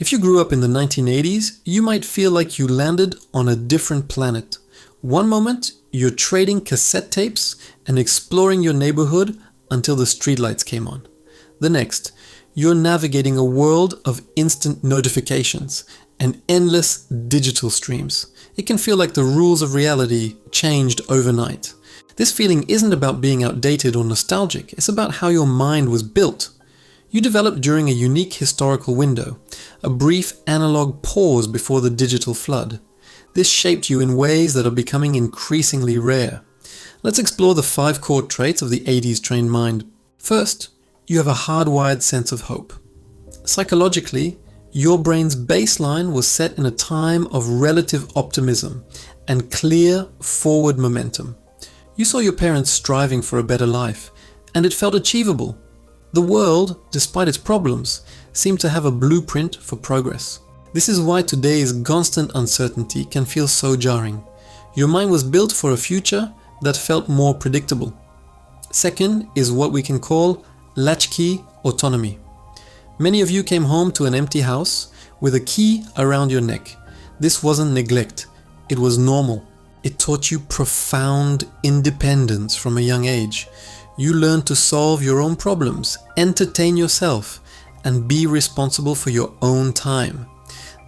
If you grew up in the 1980s, you might feel like you landed on a different planet. One moment, you're trading cassette tapes and exploring your neighborhood until the streetlights came on. The next, you're navigating a world of instant notifications and endless digital streams. It can feel like the rules of reality changed overnight. This feeling isn't about being outdated or nostalgic, it's about how your mind was built. You developed during a unique historical window, a brief analog pause before the digital flood. This shaped you in ways that are becoming increasingly rare. Let's explore the 5 core traits of the 80s trained mind. First, you have a hardwired sense of hope. Psychologically, your brain's baseline was set in a time of relative optimism and clear forward momentum. You saw your parents striving for a better life, and it felt achievable. The world, despite its problems, seemed to have a blueprint for progress. This is why today's constant uncertainty can feel so jarring. Your mind was built for a future that felt more predictable. Second is what we can call latchkey autonomy. Many of you came home to an empty house with a key around your neck. This wasn't neglect, it was normal. It taught you profound independence from a young age. You learned to solve your own problems, entertain yourself, and be responsible for your own time.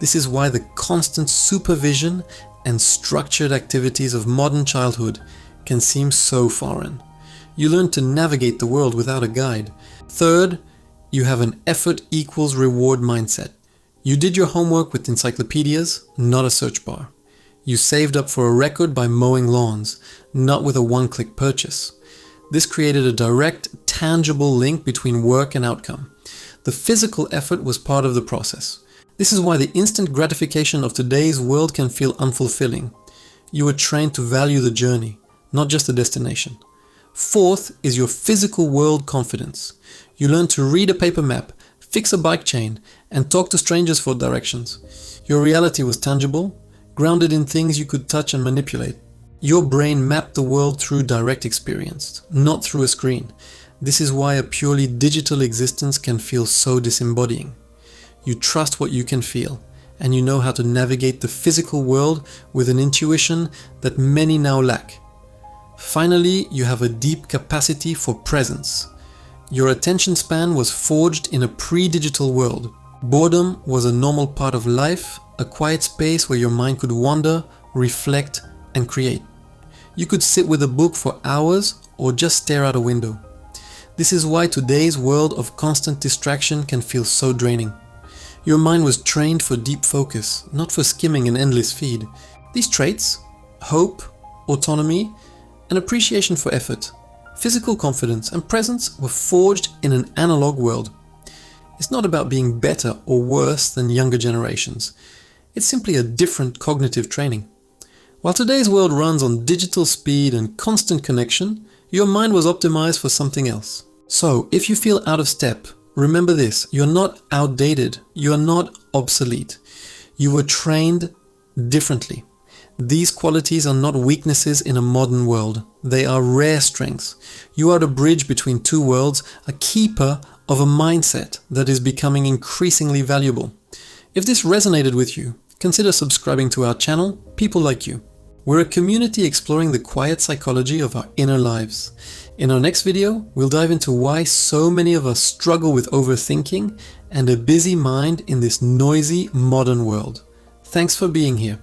This is why the constant supervision and structured activities of modern childhood can seem so foreign. You learn to navigate the world without a guide. Third, you have an effort equals reward mindset. You did your homework with encyclopedias, not a search bar. You saved up for a record by mowing lawns, not with a one-click purchase. This created a direct, tangible link between work and outcome. The physical effort was part of the process. This is why the instant gratification of today's world can feel unfulfilling. You were trained to value the journey, not just the destination. Fourth is your physical world confidence. You learn to read a paper map, fix a bike chain, and talk to strangers for directions. Your reality was tangible, grounded in things you could touch and manipulate. Your brain mapped the world through direct experience, not through a screen. This is why a purely digital existence can feel so disembodying. You trust what you can feel, and you know how to navigate the physical world with an intuition that many now lack. Finally, you have a deep capacity for presence. Your attention span was forged in a pre-digital world. Boredom was a normal part of life, a quiet space where your mind could wander, reflect, and create. You could sit with a book for hours or just stare out a window. This is why today's world of constant distraction can feel so draining. Your mind was trained for deep focus, not for skimming an endless feed. These traits, hope, autonomy, and appreciation for effort, physical confidence, and presence were forged in an analog world. It's not about being better or worse than younger generations. It's simply a different cognitive training. While today's world runs on digital speed and constant connection, your mind was optimized for something else. So, if you feel out of step, remember this: you're not outdated, you're not obsolete. You were trained differently. These qualities are not weaknesses in a modern world, they are rare strengths. You are the bridge between two worlds, a keeper of a mindset that is becoming increasingly valuable. If this resonated with you, consider subscribing to our channel, People Like You. We're a community exploring the quiet psychology of our inner lives. In our next video, we'll dive into why so many of us struggle with overthinking and a busy mind in this noisy modern world. Thanks for being here.